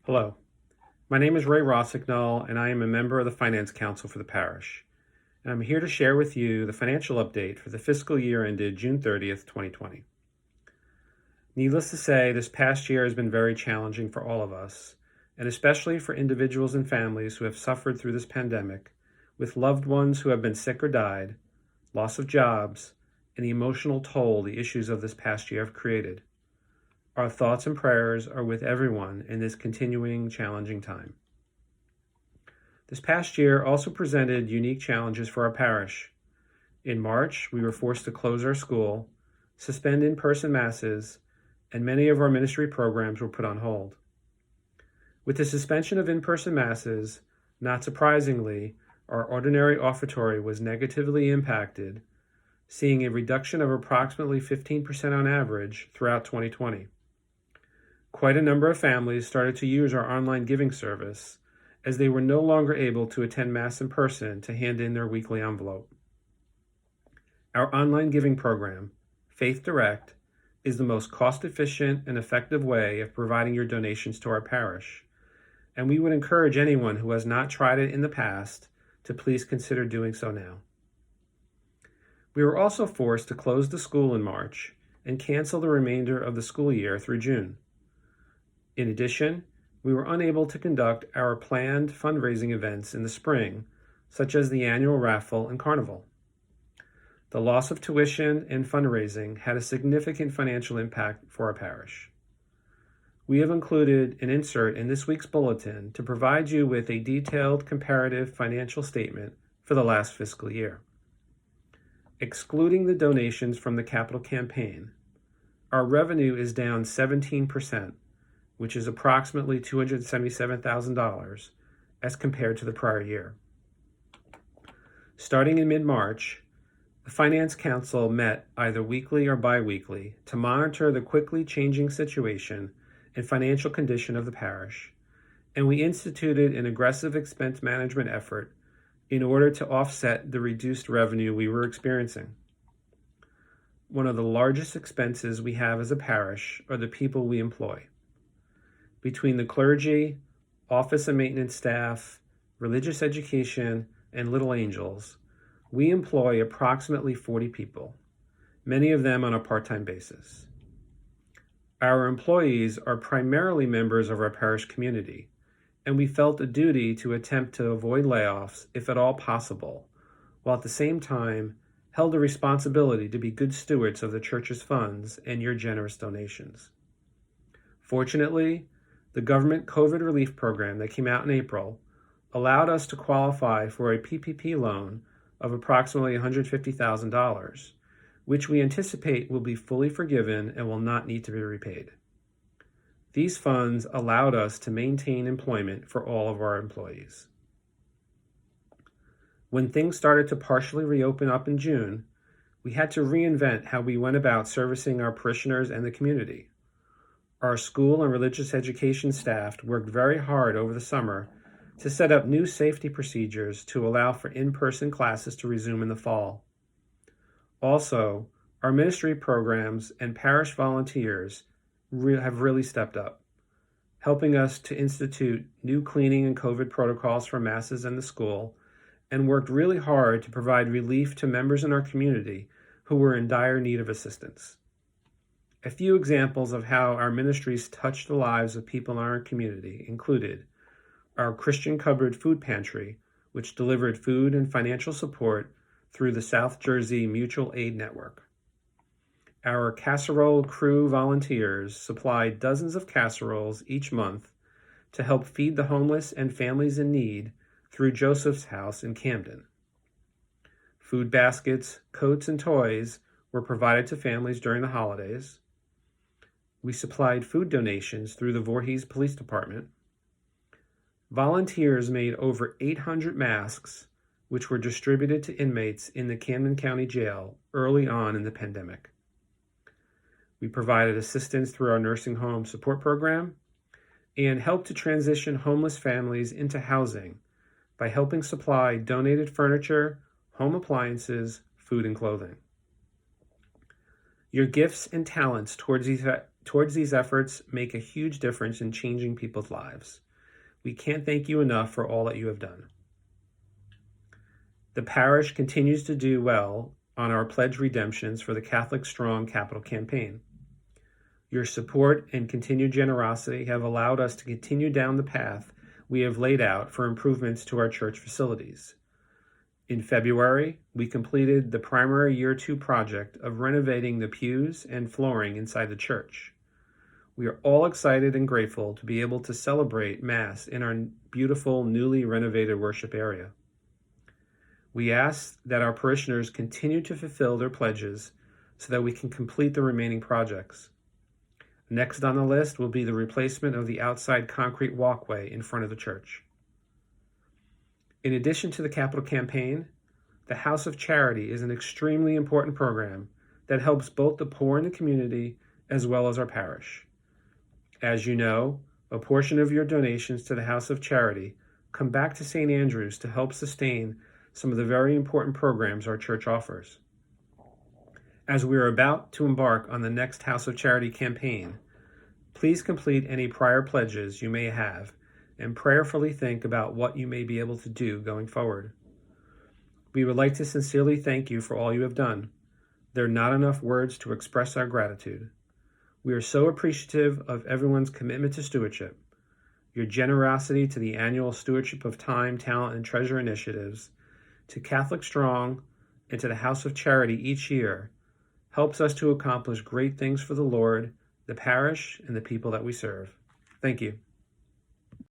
Hello, my name is Ray Rossignol, and I am a member of the Finance Council for the parish. And I'm here to share with you the financial update for the fiscal year ended June 30th, 2020. Needless to say, this past year has been very challenging for all of us, and especially for individuals and families who have suffered through this pandemic, with loved ones who have been sick or died, loss of jobs, and the emotional toll the issues of this past year have created. Our thoughts and prayers are with everyone in this continuing challenging time. This past year also presented unique challenges for our parish. In March, we were forced to close our school, suspend in-person masses, and many of our ministry programs were put on hold. With the suspension of in-person masses, not surprisingly, our ordinary offertory was negatively impacted, seeing a reduction of approximately 15% on average throughout 2020. Quite a number of families started to use our online giving service as they were no longer able to attend Mass in person to hand in their weekly envelope. Our online giving program, Faith Direct, is the most cost-efficient and effective way of providing your donations to our parish, and we would encourage anyone who has not tried it in the past to please consider doing so now. We were also forced to close the school in March and cancel the remainder of the school year through June. In addition, we were unable to conduct our planned fundraising events in the spring, such as the annual raffle and carnival. The loss of tuition and fundraising had a significant financial impact for our parish. We have included an insert in this week's bulletin to provide you with a detailed comparative financial statement for the last fiscal year. Excluding the donations from the capital campaign, our revenue is down 17%, which is approximately $277,000 as compared to the prior year. Starting in mid-March, the Finance Council met either weekly or bi-weekly to monitor the quickly changing situation and financial condition of the parish, and we instituted an aggressive expense management effort in order to offset the reduced revenue we were experiencing. One of the largest expenses we have as a parish are the people we employ. Between the clergy, office and maintenance staff, religious education, and little angels, we employ approximately 40 people, many of them on a part-time basis. Our employees are primarily members of our parish community, and we felt a duty to attempt to avoid layoffs if at all possible, while at the same time held a responsibility to be good stewards of the church's funds and your generous donations. Fortunately, the government COVID relief program that came out in April allowed us to qualify for a PPP loan of approximately $150,000, which we anticipate will be fully forgiven and will not need to be repaid. These funds allowed us to maintain employment for all of our employees. When things started to partially reopen up in June, we had to reinvent how we went about servicing our parishioners and the community. Our school and religious education staff worked very hard over the summer to set up new safety procedures to allow for in-person classes to resume in the fall. Also, our ministry programs and parish volunteers have really stepped up, helping us to institute new cleaning and COVID protocols for masses and the school, and worked really hard to provide relief to members in our community who were in dire need of assistance. A few examples of how our ministries touched the lives of people in our community included our Christian Cupboard Food Pantry, which delivered food and financial support through the South Jersey Mutual Aid Network. Our Casserole Crew volunteers supplied dozens of casseroles each month to help feed the homeless and families in need through Joseph's House in Camden. Food baskets, coats, and toys were provided to families during the holidays. We supplied food donations through the Voorhees Police Department. Volunteers made over 800 masks, which were distributed to inmates in the Camden County Jail early on in the pandemic. We provided assistance through our nursing home support program and helped to transition homeless families into housing by helping supply donated furniture, home appliances, food, and clothing. Your gifts and talents towards towards these efforts make a huge difference in changing people's lives. We can't thank you enough for all that you have done. The parish continues to do well on our pledge redemptions for the Catholic Strong Capital Campaign. Your support and continued generosity have allowed us to continue down the path we have laid out for improvements to our church facilities. In February, we completed the primary Year 2 project of renovating the pews and flooring inside the church. We are all excited and grateful to be able to celebrate Mass in our beautiful, newly renovated worship area. We ask that our parishioners continue to fulfill their pledges so that we can complete the remaining projects. Next on the list will be the replacement of the outside concrete walkway in front of the church. In addition to the capital campaign, the House of Charity is an extremely important program that helps both the poor in the community as well as our parish. As you know, a portion of your donations to the House of Charity come back to St. Andrew's to help sustain some of the very important programs our church offers. As we are about to embark on the next House of Charity campaign, please complete any prior pledges you may have and prayerfully think about what you may be able to do going forward. We would like to sincerely thank you for all you have done. There are not enough words to express our gratitude. We are so appreciative of everyone's commitment to stewardship. Your generosity to the annual Stewardship of Time, Talent, and Treasure initiatives, to Catholic Strong, and to the House of Charity each year helps us to accomplish great things for the Lord, the parish, and the people that we serve. Thank you.